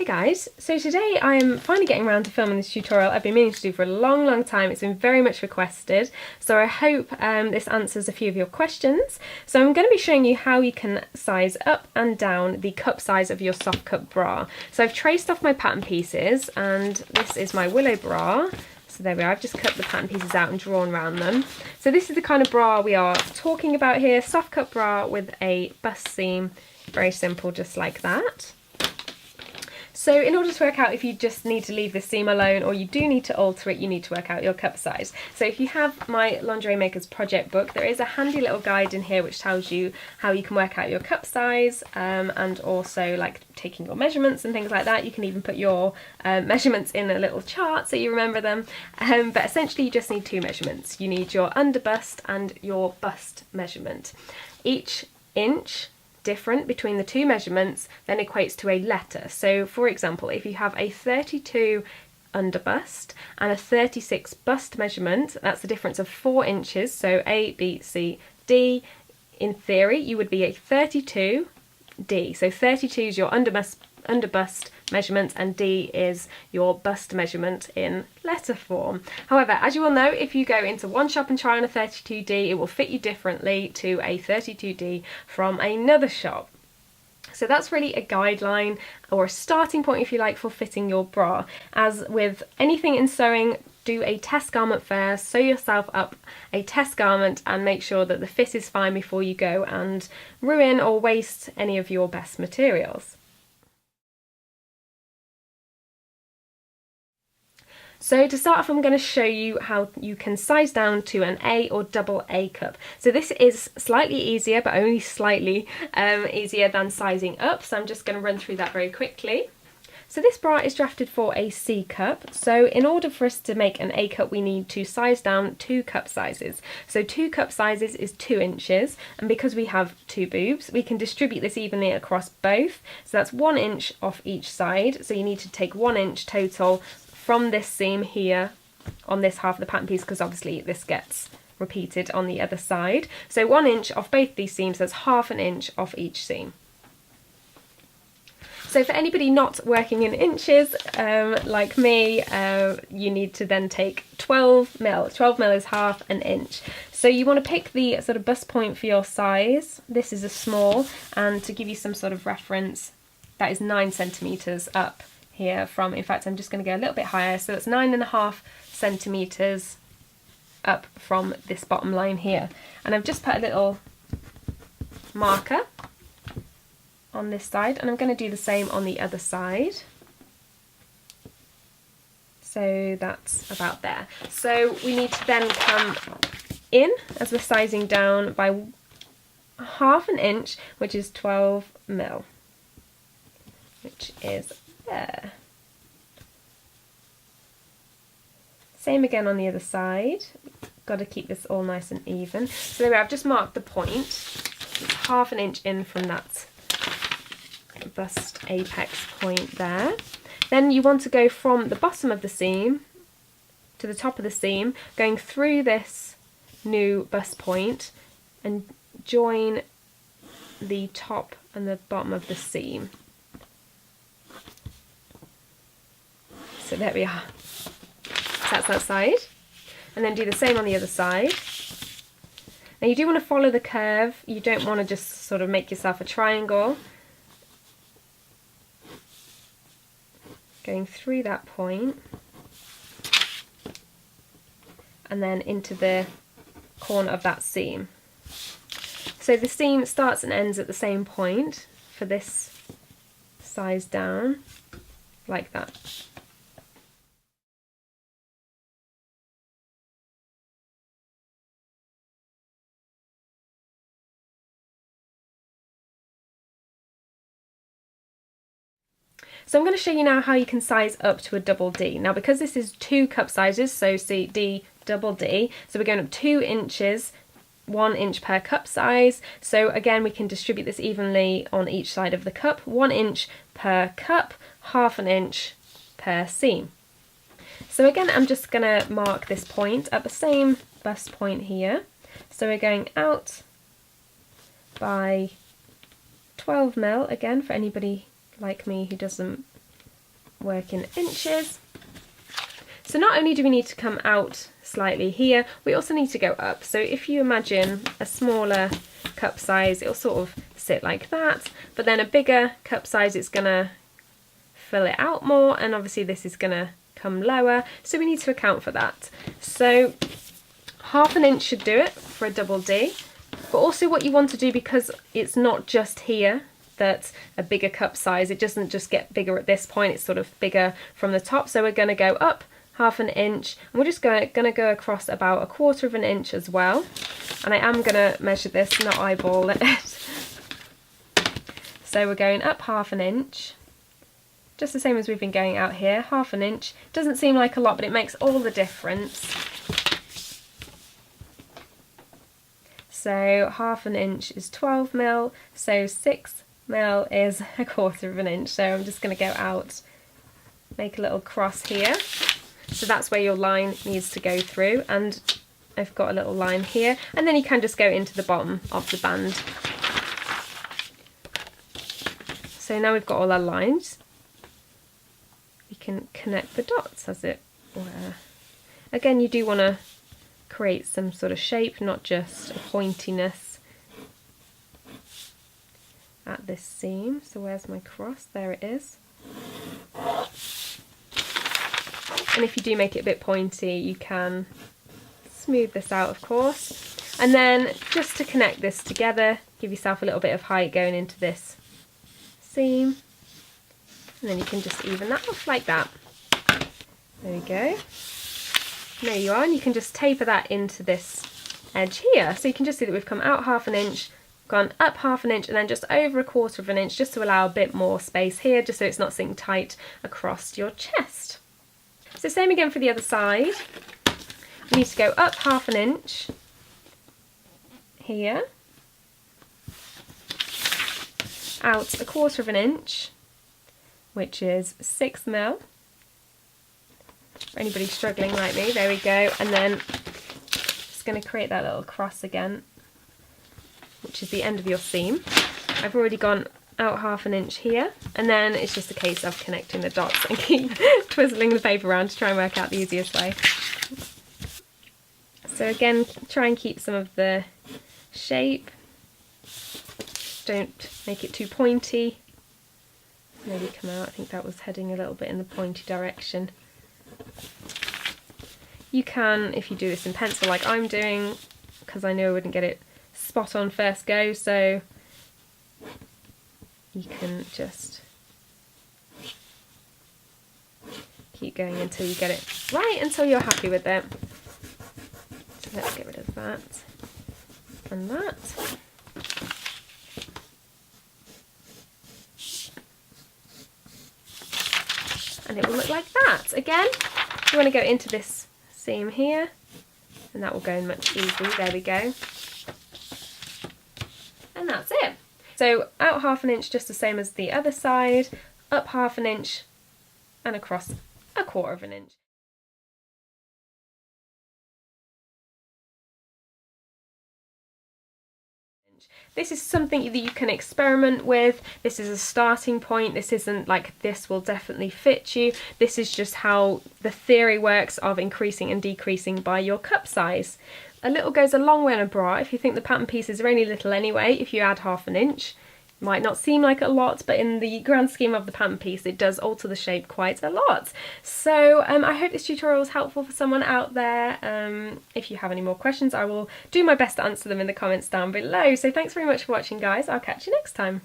guys, so today I'm finally getting around to filming this tutorial I've been meaning to do for a long time. It's been very much requested, so I hope this answers a few of your questions. So I'm going to be showing you how you can size up and down the cup size of your soft cup bra. So I've traced off my pattern pieces, and this is my Willow bra. So there we are, I've just cut the pattern pieces out and drawn around them. So this is the kind of bra we are talking about here, soft cup bra with a bust seam, very simple, just like that. So in order to work out if you just need to leave this seam alone or you do need to alter it, you need to work out your cup size. So if you have my Lingerie Makers project book, there is a handy little guide in here which tells you how you can work out your cup size, and also like taking your measurements and things like that. You can even put your measurements in a little chart so you remember them. But essentially you just need two measurements. You need your under bust and your bust measurement. Each inch different between the two measurements then equates to a letter. So for example, if you have a 32 under bust and a 36 bust measurement, that's the difference of 4 inches, so A, B, C, D. In theory you would be a 32 D, so 32 is your under bust measurement and D is your bust measurement in letter form. However, as you will know, if you go into one shop and try on a 32D, it will fit you differently to a 32D from another shop. So that's really a guideline or a starting point, if you like, for fitting your bra. As with anything in sewing, do a test garment first, sew yourself up a test garment and make sure that the fit is fine before you go and ruin or waste any of your best materials. So to start off, I'm going to show you how you can size down to an A or double A cup. So this is slightly easier, but only slightly easier than sizing up. So I'm just going to run through that very quickly. So this bra is drafted for a C cup. So in order for us to make an A cup, we need to size down 2 cup sizes. So 2 cup sizes is 2 inches. And because we have 2 boobs, we can distribute this evenly across both. So that's 1 inch off each side. So you need to take 1 inch total from this seam here on this half of the pattern piece, because obviously this gets repeated on the other side. So 1 inch off both these seams, that's ½ an inch off each seam. So for anybody not working in inches like me, you need to then take 12 mil. 12 mil is ½ an inch. So you want to pick the sort of bust point for your size. This is a small, and to give you some sort of reference, that is 9 centimetres up here from, in fact I'm just going to go a little bit higher, so that's 9.5 centimetres up from this bottom line here. And I've just put a little marker on this side, and I'm going to do the same on the other side. So that's about there. So we need to then come in as we're sizing down by ½ an inch, which is 12 mil, which is there. Same again on the other side. Got to keep this all nice and even. So there we are, I've just marked the point. It's ½ an inch in from that bust apex point there. Then you want to go from the bottom of the seam to the top of the seam, going through this new bust point and join the top and the bottom of the seam. So there we are. So that's that side. And then do the same on the other side. Now you do want to follow the curve. You don't want to just sort of make yourself a triangle. Going through that point. And then into the corner of that seam. So the seam starts and ends at the same point for this size down, like that. So I'm going to show you now how you can size up to a double D. Now because this is 2 cup sizes, so C, D, double D, so we're going up 2 inches, 1 inch per cup size. So again, we can distribute this evenly on each side of the cup, 1 inch per cup, ½ an inch per seam. So again, I'm just going to mark this point at the same bust point here. So we're going out by 12 mil, again for anybody like me who doesn't work in inches. So not only do we need to come out slightly here, we also need to go up. So if you imagine a smaller cup size, it'll sort of sit like that, but then a bigger cup size, it's gonna fill it out more, and obviously this is gonna come lower, so we need to account for that. So 1/2 inch should do it for a double D, but also what you want to do, because it's not just here that a bigger cup size, it doesn't just get bigger at this point, it's sort of bigger from the top, so we're going to go up 1/2 inch, and we're just going to go across about 1/4 inch as well, and I am going to measure this, not eyeball it. So we're going up 1/2 inch, just the same as we've been going out here, 1/2 inch. Doesn't seem like a lot, but it makes all the difference. So 1/2 inch is 12 mil, so 6 mil is 1/4 inch. So I'm just going to go out, make a little cross here. So that's where your line needs to go through, and I've got a little line here, and then you can just go into the bottom of the band. So now we've got all our lines, we can connect the dots as it were. Again, you do want to create some sort of shape, not just a pointiness at this seam. So where's my cross? There it is. And if you do make it a bit pointy, you can smooth this out, of course. And then just to connect this together, give yourself a little bit of height going into this seam. And then you can just even that off like that. There we go. There you are, and you can just taper that into this edge here. So you can just see that we've come out 1/2 inch, gone up 1/2 inch, and then just over 1/4 inch, just to allow a bit more space here, just so it's not sitting tight across your chest. So same again for the other side. We need to go up 1/2 inch here, out 1/4 inch, which is 6 mil. For anybody struggling like me, there we go. And then just going to create that little cross again, which is the end of your seam. I've already gone out 1/2 inch here, and then it's just a case of connecting the dots and keep twizzling the paper around to try and work out the easiest way. So again, try and keep some of the shape. Don't make it too pointy. Maybe come out, I think that was heading a little bit in the pointy direction. You can, if you do this in pencil like I'm doing, because I know I wouldn't get it spot on first go, so you can just keep going until you get it right, until you're happy with it. So let's get rid of that and that. And it will look like that. Again, you want to go into this seam here, and that will go in much easier. There we go. And that's it. So out 1/2 inch, just the same as the other side, up 1/2 inch, and across 1/4 inch. This is something that you can experiment with. This is a starting point. This isn't like this will definitely fit you. This is just how the theory works of increasing and decreasing by your cup size. A little goes a long way on a bra. If you think the pattern pieces are only little anyway, if you add 1/2 inch, might not seem like a lot, but in the grand scheme of the pattern piece, it does alter the shape quite a lot. So I hope this tutorial was helpful for someone out there. If you have any more questions, I will do my best to answer them in the comments down below. So thanks very much for watching, guys. I'll catch you next time.